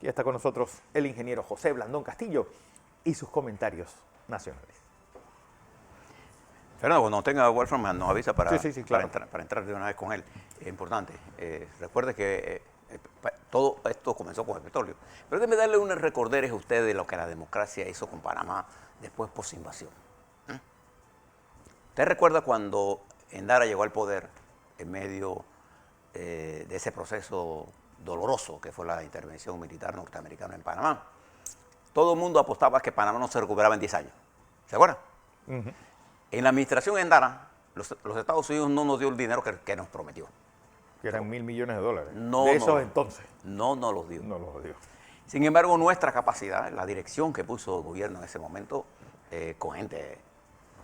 Y está con nosotros el ingeniero José Blandón Castillo y sus comentarios nacionales. Fernando, cuando tenga Wolfram nos avisa para, sí, claro. para entrar de una vez con él. Es importante. Recuerde que todo esto comenzó con el petróleo. Pero déjeme darle unos recorderes a usted de lo que la democracia hizo con Panamá después post-invasión. ¿Usted recuerda cuando Endara llegó al poder en medio de ese proceso doloroso que fue la intervención militar norteamericana en Panamá? Todo el mundo apostaba que Panamá no se recuperaba en 10 años. ¿Se acuerdan? En la administración Endara, los Estados Unidos no nos dio el dinero que nos prometió. Que eran $1.000 millones. No, de esos entonces. No nos los dio. No los dio. Sin embargo, nuestra capacidad, la dirección que puso el gobierno en ese momento, con gente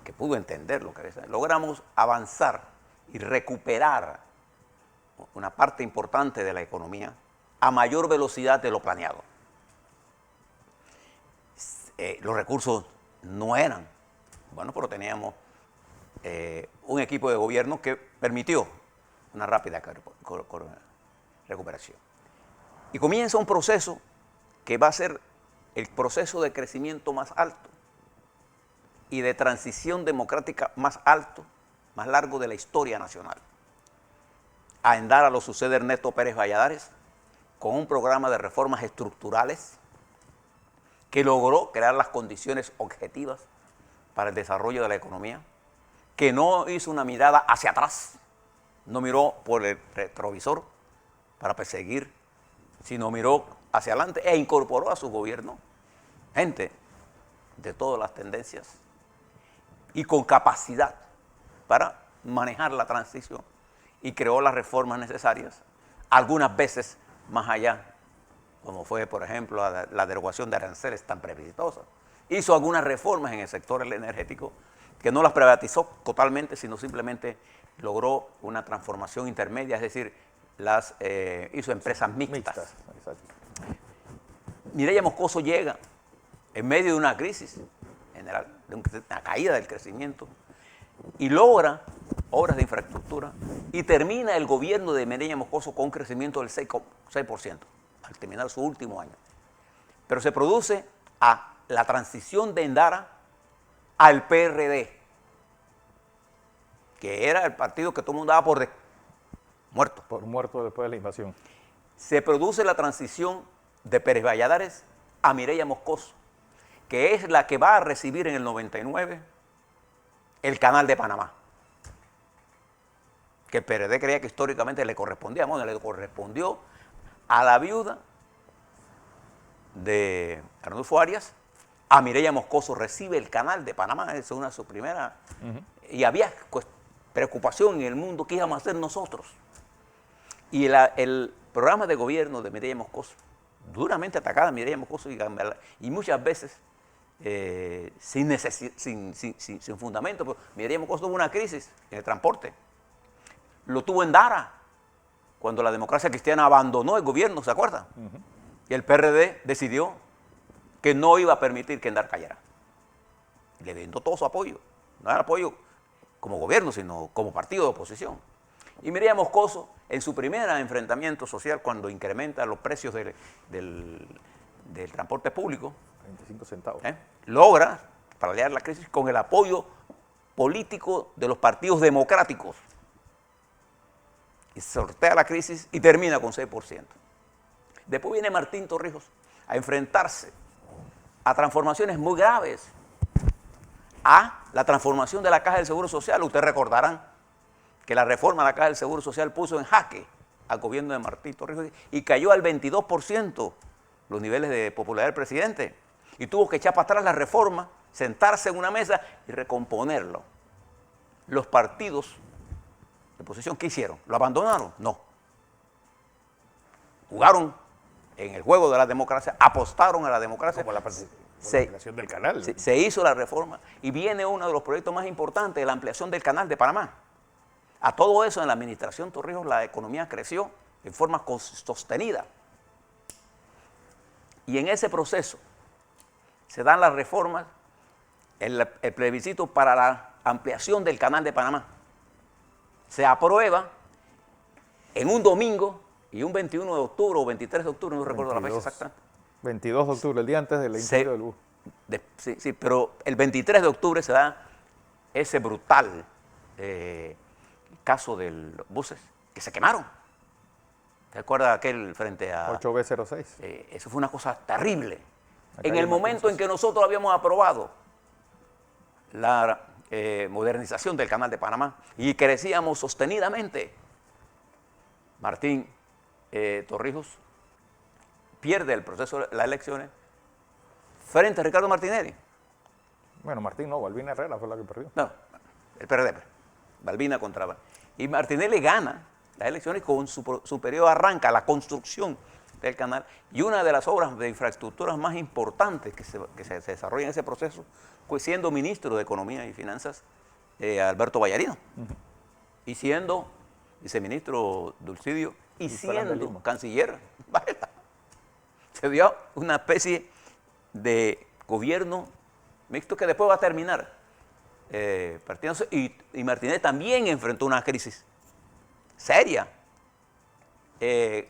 que pudo entender lo que es, logramos avanzar y recuperar una parte importante de la economía a mayor velocidad de lo planeado. Los recursos no eran bueno, pero teníamos un equipo de gobierno que permitió una rápida recuperación. Y comienza un proceso que va a ser el proceso de crecimiento más alto y de transición democrática más alto, más largo de la historia nacional. A Endara lo sucede Ernesto Pérez Valladares con un programa de reformas estructurales que logró crear las condiciones objetivas para el desarrollo de la economía, que no hizo una mirada hacia atrás, no miró por el retrovisor para perseguir, sino miró hacia adelante e incorporó a su gobierno gente de todas las tendencias y con capacidad para manejar la transición y creó las reformas necesarias, algunas veces más allá, como fue, por ejemplo, la derogación de aranceles tan plebiscitosa. Hizo algunas reformas en el sector energético que no las privatizó totalmente, sino simplemente logró una transformación intermedia, es decir, las hizo empresas mixtas. Mireya Moscoso llega en medio de una crisis general, de una caída del crecimiento, y logra obras de infraestructura y termina el gobierno de Mireya Moscoso con un crecimiento del 6% al terminar su último año. Pero se produce la transición de Endara al PRD, que era el partido que todo el mundo daba por muerto. Por muerto después de la invasión. Se produce la transición de Pérez Valladares a Mireya Moscoso, que es la que va a recibir en el 99 el Canal de Panamá, que el PRD creía que históricamente le correspondía, bueno, le correspondió a la viuda de Arnulfo Arias. A Mireya Moscoso recibe el Canal de Panamá, es una de sus primeras, y había preocupación en el mundo, ¿qué íbamos a hacer nosotros? Y el programa de gobierno de Mireya Moscoso, duramente atacada a Mireya Moscoso y muchas veces sin fundamento, pero Mireya Moscoso tuvo una crisis en el transporte, lo tuvo Endara, cuando la democracia cristiana abandonó el gobierno, ¿se acuerdan? Y el PRD decidió que no iba a permitir que Endara cayera. Le brindó todo su apoyo. No era apoyo como gobierno, sino como partido de oposición. Y Mireya Moscoso, en su primer enfrentamiento social, cuando incrementa los precios del transporte público, 25 centavos. Logra paliar la crisis con el apoyo político de los partidos democráticos. Y sortea la crisis y termina con 6%. Después viene Martín Torrijos a enfrentarse a transformaciones muy graves, a la transformación de la Caja del Seguro Social. Ustedes recordarán que la reforma de la Caja del Seguro Social puso en jaque al gobierno de Martín Torrijos y cayó al 22% los niveles de popularidad del presidente. Y tuvo que echar para atrás la reforma, sentarse en una mesa y recomponerlo. Los partidos de oposición, ¿qué hicieron? ¿Lo abandonaron? No. Jugaron en el juego de la democracia, apostaron a la democracia. Como la ampliación del canal. Se hizo la reforma y viene uno de los proyectos más importantes, la ampliación del Canal de Panamá. A todo eso, en la administración Torrijos, la economía creció en forma sostenida. Y en ese proceso se dan las reformas, el plebiscito para la ampliación del Canal de Panamá. Se aprueba en un domingo y un 21 de octubre o 23 de octubre, no recuerdo la fecha exacta, 22 de octubre, el día antes del incendio del bus. Sí, pero el 23 de octubre se da ese brutal caso de los buses que se quemaron. ¿Te acuerdas aquel frente a 8B06? Eso fue una cosa terrible. Acá En hay el una momento en que nosotros habíamos aprobado la modernización del Canal de Panamá y crecíamos sostenidamente, Martín Torrijos pierde el proceso de las elecciones frente a Ricardo Martinelli. Bueno, Martín no, Balbina Herrera fue la que perdió. No, el PRD, Balbina contra. Y Martinelli gana las elecciones y con su periodo arranca la construcción del canal. Y una de las obras de infraestructuras más importantes que se desarrolla en ese proceso fue siendo ministro de Economía y Finanzas Alberto Vallarino. Y siendo viceministro Dulcidio y siendo canciller Varela. Se dio una especie de gobierno mixto que después va a terminar partiéndose, y Martínez también enfrentó una crisis seria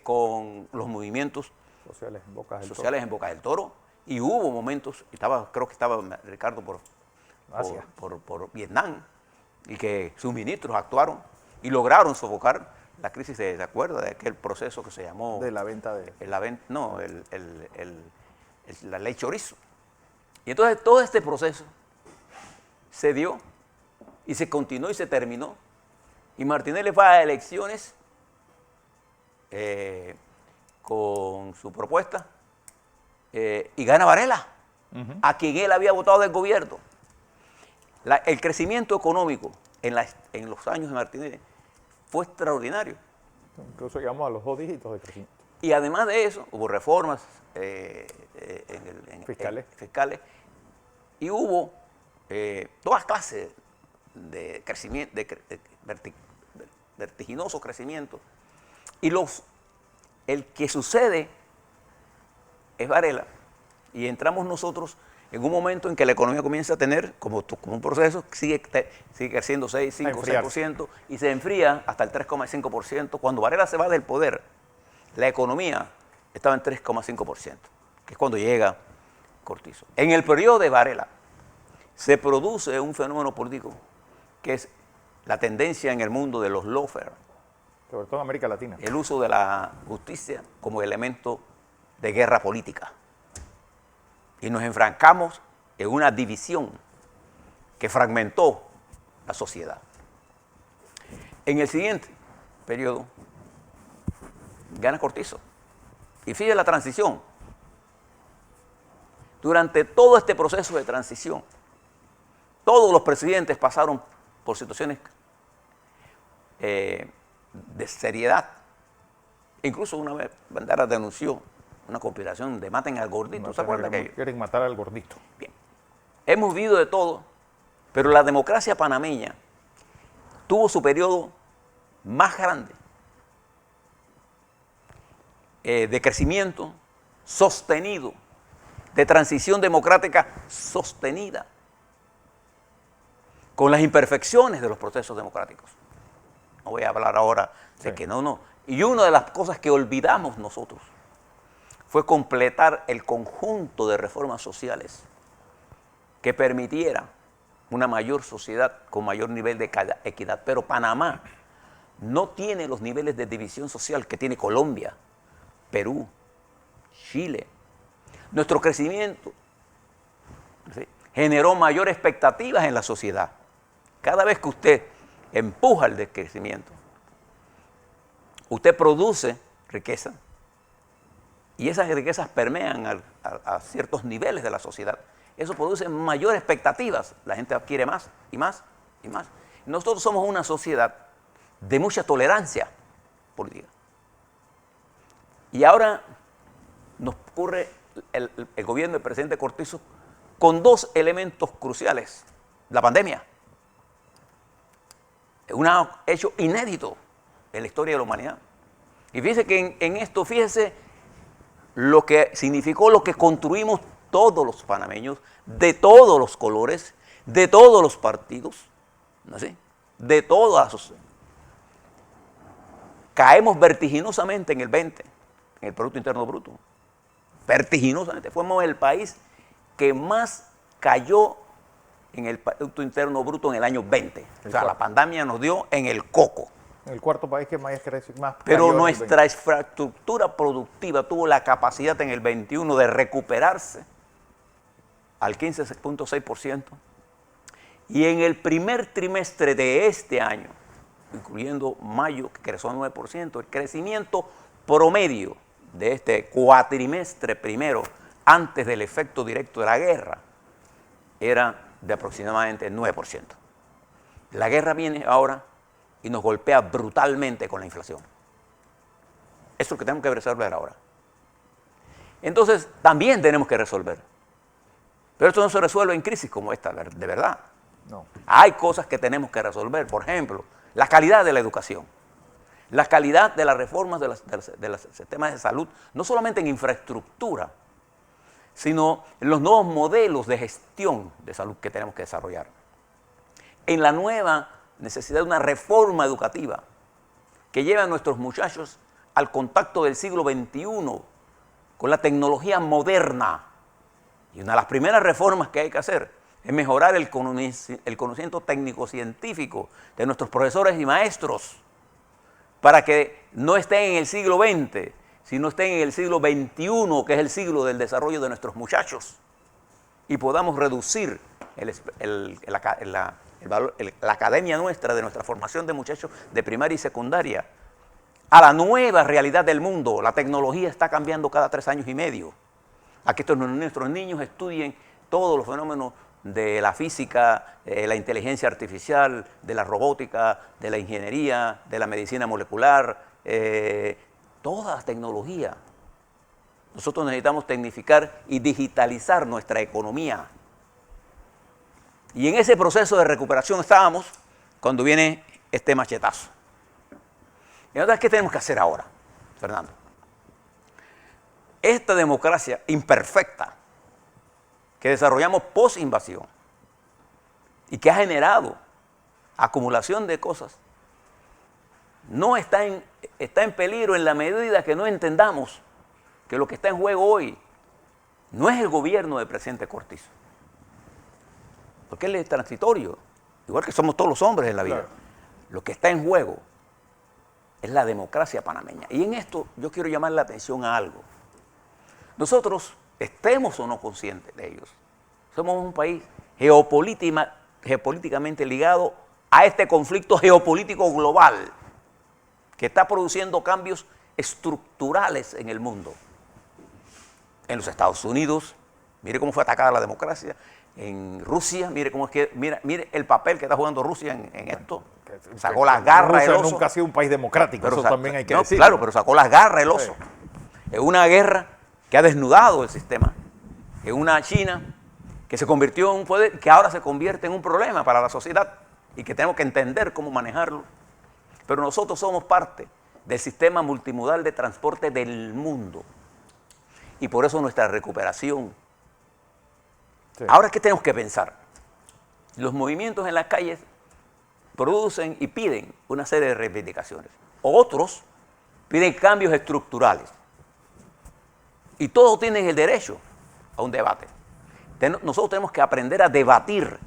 con los movimientos sociales en Boca del Toro, y hubo momentos, creo que estaba Ricardo por Vietnam, y que sus ministros actuaron y lograron sofocar la crisis. ¿Se acuerda de aquel proceso que se llamó? De la venta de... La ley chorizo. Y entonces todo este proceso se dio y se continuó y se terminó. Y Martinelli fue a elecciones con su propuesta y gana Varela, a quien él había votado del gobierno. El crecimiento económico en los años de Martinelli fue extraordinario. Incluso llegamos a los 2 dígitos de crecimiento. Y además de eso, hubo reformas fiscales y hubo todas clases de crecimiento, vertiginoso crecimiento. Y el que sucede es Varela, y entramos nosotros en un momento en que la economía comienza a tener, como un proceso, sigue creciendo 6, 5, 6%, y se enfría hasta el 3,5%. Cuando Varela se va del poder, la economía estaba en 3,5%, que es cuando llega Cortizo. En el periodo de Varela se produce un fenómeno político que es la tendencia en el mundo de los lawfare, sobre todo en América Latina, el uso de la justicia como elemento de guerra política. Y nos enfrancamos en una división que fragmentó la sociedad. En el siguiente periodo gana Cortizo. Y fíjate la transición. Durante todo este proceso de transición, todos los presidentes pasaron por situaciones de seriedad. Incluso una vez Banderas denunció una conspiración de maten al gordito. ¿Se acuerdan? Quieren matar al gordito. Bien. Hemos vivido de todo, pero la democracia panameña tuvo su periodo más grande de crecimiento sostenido, de transición democrática sostenida, con las imperfecciones de los procesos democráticos. No voy a hablar ahora de que no. Y una de las cosas que olvidamos nosotros fue completar el conjunto de reformas sociales que permitiera una mayor sociedad con mayor nivel de equidad. Pero Panamá no tiene los niveles de división social que tiene Colombia, Perú, Chile. Nuestro crecimiento, ¿sí?, generó mayores expectativas en la sociedad. Cada vez que usted empuja el decrecimiento, usted produce riqueza, y esas riquezas permean a ciertos niveles de la sociedad. Eso produce mayores expectativas. La gente quiere más y más y más. Nosotros somos una sociedad de mucha tolerancia política. Y ahora nos ocurre el gobierno del presidente Cortizo con 2 elementos cruciales. La pandemia. Un hecho inédito en la historia de la humanidad. Y fíjese que en esto, fíjese lo que significó, lo que construimos todos los panameños, de todos los colores, de todos los partidos, ¿no es así?, de todas las... Caemos vertiginosamente en el 20, en el Producto Interno Bruto. vertiginosamente. Fuimos el país que más cayó en el Producto Interno Bruto en el año 20. O sea, la pandemia nos dio en el coco. El cuarto país que más creció, más Pero cayó en el nuestra infraestructura productiva tuvo la capacidad en el 21 de recuperarse al 15.6%. Y en el primer trimestre de este año, incluyendo mayo, que creció 9%, el crecimiento promedio de este cuatrimestre primero, antes del efecto directo de la guerra, era de aproximadamente 9%. La guerra viene ahora y nos golpea brutalmente con la inflación. Eso es lo que tenemos que resolver ahora. Entonces, también tenemos que resolver. Pero esto no se resuelve en crisis como esta, de verdad. No. Hay cosas que tenemos que resolver. Por ejemplo, la calidad de la educación, la calidad de las reformas de los sistemas de salud, no solamente en infraestructura, sino en los nuevos modelos de gestión de salud que tenemos que desarrollar. En la nueva necesidad de una reforma educativa que lleve a nuestros muchachos al contacto del siglo XXI con la tecnología moderna. Y una de las primeras reformas que hay que hacer es mejorar el conocimiento técnico-científico de nuestros profesores y maestros para que no estén en el siglo XX, sino estén en el siglo XXI, que es el siglo del desarrollo de nuestros muchachos, y podamos reducir la academia nuestra, de nuestra formación de muchachos de primaria y secundaria, a la nueva realidad del mundo. La tecnología está cambiando cada 3 años y medio. A que nuestros niños estudien todos los fenómenos de la física, la inteligencia artificial, de la robótica, de la ingeniería, de la medicina molecular, toda la tecnología. Nosotros necesitamos tecnificar y digitalizar nuestra economía. Y en ese proceso de recuperación estábamos cuando viene este machetazo. Y entonces, ¿qué tenemos que hacer ahora, Fernando? Esta democracia imperfecta que desarrollamos post-invasión y que ha generado acumulación de cosas, no está en peligro en la medida que no entendamos que lo que está en juego hoy no es el gobierno del presidente Cortizo, porque él es transitorio, igual que somos todos los hombres en la vida. Claro. Lo que está en juego es la democracia panameña. Y en esto yo quiero llamar la atención a algo. Nosotros, estemos o no conscientes de ellos, somos un país geopolíticamente ligado a este conflicto geopolítico global que está produciendo cambios estructurales en el mundo. En los Estados Unidos, mire cómo fue atacada la democracia. En Rusia, mire cómo es que, mire el papel que está jugando Rusia en esto. Sacó las garras el oso. Rusia nunca ha sido un país democrático, pero eso también hay que decirlo. Claro, pero sacó las garras el oso. Sí. Es una guerra que ha desnudado el sistema. Es una China que se convirtió en un poder que ahora se convierte en un problema para la sociedad y que tenemos que entender cómo manejarlo. Pero nosotros somos parte del sistema multimodal de transporte del mundo. Y por eso nuestra recuperación. Sí. Ahora, ¿qué tenemos que pensar? Los movimientos en las calles producen y piden una serie de reivindicaciones. Otros piden cambios estructurales. Y todos tienen el derecho a un debate. Nosotros tenemos que aprender a debatir.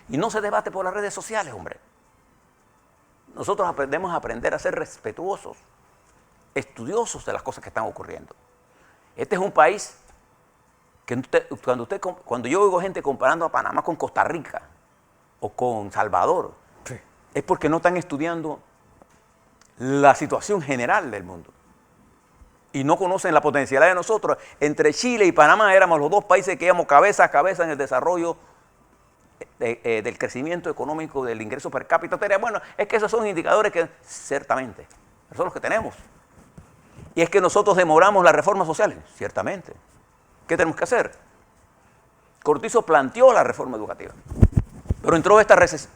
Y no se debate por las redes sociales, hombre. Nosotros debemos aprender a ser respetuosos, estudiosos de las cosas que están ocurriendo. Este es un país que cuando yo oigo gente comparando a Panamá con Costa Rica o con Salvador, sí, es porque no están estudiando la situación general del mundo y no conocen la potencialidad de nosotros. Entre Chile y Panamá éramos los dos países que íbamos cabeza a cabeza en el desarrollo del crecimiento económico, del ingreso per cápita. Bueno, es que esos son indicadores que ciertamente son los que tenemos. Y es que nosotros demoramos las reformas sociales, ciertamente. ¿Qué tenemos que hacer? Cortizo planteó la reforma educativa, pero entró esta crisis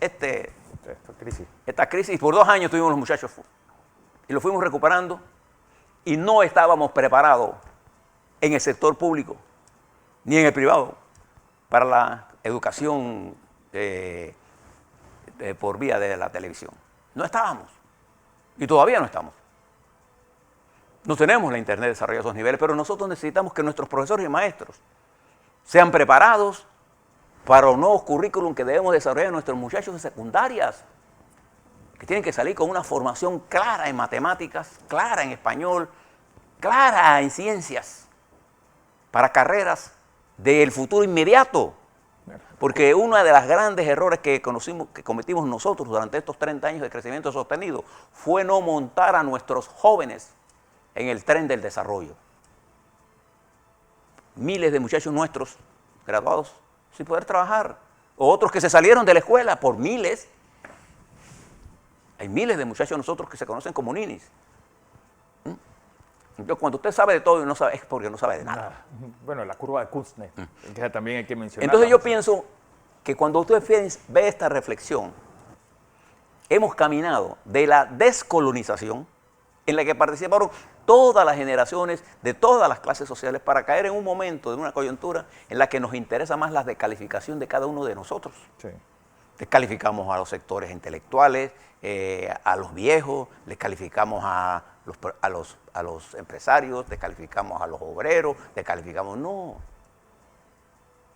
y por 2 años tuvimos los muchachos y lo fuimos recuperando y no estábamos preparados en el sector público ni en el privado para la educación por vía de la televisión. No estábamos y todavía no estamos. No tenemos la Internet desarrollada a esos niveles, pero nosotros necesitamos que nuestros profesores y maestros sean preparados para los nuevos currículum que debemos desarrollar en nuestros muchachos de secundarias, que tienen que salir con una formación clara en matemáticas, clara en español, clara en ciencias, para carreras del futuro inmediato. Porque uno de los grandes errores que cometimos nosotros durante estos 30 años de crecimiento sostenido fue no montar a nuestros jóvenes en el tren del desarrollo. Miles de muchachos nuestros graduados sin poder trabajar, o otros que se salieron de la escuela por miles. Hay miles de muchachos nosotros que se conocen como ninis. Entonces, cuando usted sabe de todo y no sabe, es porque no sabe de nada. Bueno, la curva de Kuznets, que también hay que mencionar. Entonces yo pienso que cuando usted ve esta reflexión, hemos caminado de la descolonización, en la que participaron todas las generaciones de todas las clases sociales, para caer en un momento, en una coyuntura, en la que nos interesa más la descalificación de cada uno de nosotros. Sí. Descalificamos a los sectores intelectuales, a los viejos, descalificamos a los empresarios, descalificamos a los obreros, descalificamos...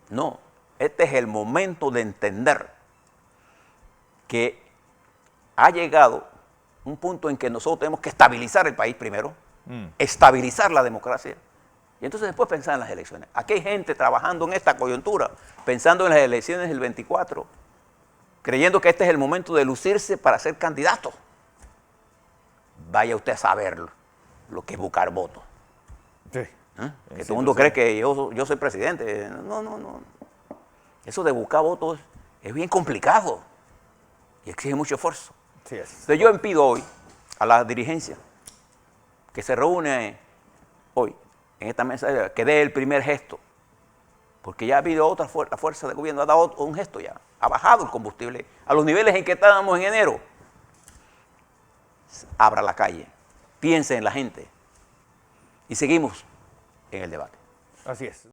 No. Este es el momento de entender que ha llegado un punto en que nosotros tenemos que estabilizar el país primero, estabilizar la democracia, y entonces después pensar en las elecciones. Aquí hay gente trabajando en esta coyuntura, pensando en las elecciones del 24, creyendo que este es el momento de lucirse para ser candidato. Vaya usted a saber lo que es buscar votos. Sí. Que todo el mundo cree que yo soy presidente. No. Eso de buscar votos es bien complicado y exige mucho esfuerzo. Sí, Entonces yo pido hoy a la dirigencia que se reúne hoy en esta mesa, que dé el primer gesto, porque ya ha habido otra la fuerza de gobierno, ha dado un gesto ya, ha bajado el combustible a los niveles en que estábamos en enero. Abra la calle, piense en la gente y seguimos en el debate. Así es.